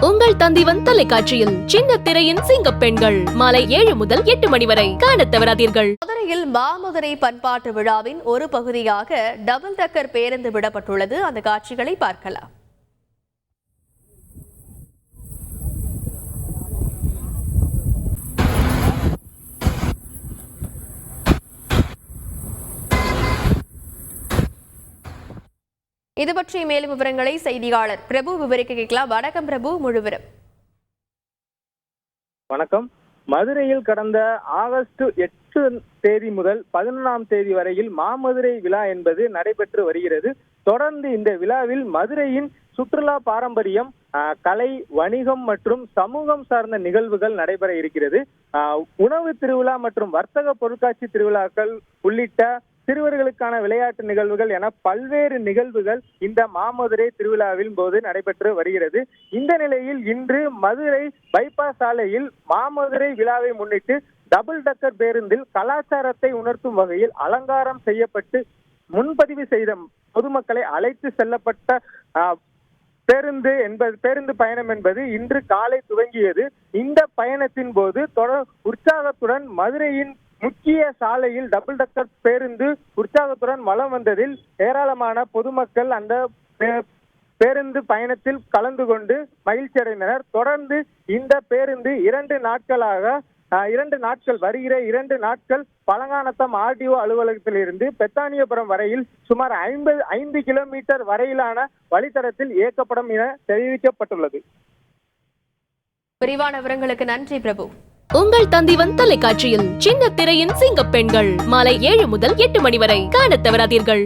உங்கள் தந்திவன் தொலைக்காட்சியில் சின்ன திரையின் சிங்க பெண்கள் மாலை 7 முதல் 8 மணி வரை காணத் தவறாதீர்கள். மதுரையில் மாமதுரை பண்பாட்டு விழாவின் ஒரு பகுதியாக டபுள் டக்கர் பேருந்து விடப்பட்டுள்ளது. அந்த காட்சிகளை பார்க்கலாம். இது பற்றி மேலும் விவரங்களை செய்தியாளர் பிரபு விவரிக்க கேட்கலாம். வணக்கம் பிரபு, முழுவதும். வணக்கம். மதுரையில் கடந்த ஆகஸ்ட் 8 தேதி முதல் 11ஆம் தேதி வரையில் மாமதுரை விழா என்பது நடைபெற்று வருகிறது. தொடர்ந்து இந்த விழாவில் மதுரையின் சுற்றுலா பாரம்பரியம், கலை, வணிகம் மற்றும் சமூகம் சார்ந்த நிகழ்வுகள் நடைபெற இருக்கிறது. உணவு திருவிழா மற்றும் வர்த்தக பொருட்காட்சி திருவிழாக்கள் உள்ளிட்ட சிறுவர்களுக்கான விளையாட்டு நிகழ்வுகள் என பல்வேறு நிகழ்வுகள் இந்த மாமதுரை திருவிழாவின் போது நடைபெற்று வருகிறது. இந்த நிலையில் இன்று மதுரை பைபாஸ் சாலையில் மாமதுரை விழாவை முன்னிட்டு டபுள் டக்கர் பேருந்தில் கலாச்சாரத்தை உணர்த்தும் வகையில் அலங்காரம் செய்யப்பட்டு முன்பதிவு செய்த பொதுமக்களை அழைத்து செல்லப்பட்ட பேருந்து பயணம் என்பது இன்று காலை துவங்கியது. இந்த பயணத்தின் போது உற்சாகத்துடன் மதுரையின் முக்கிய சாலையில் டபுள் டக்கர் பேருந்து உற்சாகத்துடன் வலம் வந்ததில் ஏராளமான பொதுமக்கள் அந்த பேருந்து பயணத்தில் கலந்து கொண்டு மகிழ்ச்சி அடைந்தனர். தொடர்ந்து இந்த பேருந்து 2 நாட்கள் வருகிற 2 நாட்கள் பழங்கானத்தம் ஆர்டிஓ அலுவலகத்தில் இருந்து பெத்தானியபுரம் வரையில் சுமார் 5 கிலோமீட்டர் வரையிலான வழித்தடத்தில் இயக்கப்படும் என தெரிவிக்கப்பட்டுள்ளது. விரிவான விவரங்களுக்கு நன்றி பிரபு. உங்கள் தந்திவன் தொலைக்காட்சியில் சின்ன திரையின் சிங்க பெண்கள் மாலை 7 முதல் 8 மணி வரை காணத் தவறாதீர்கள்.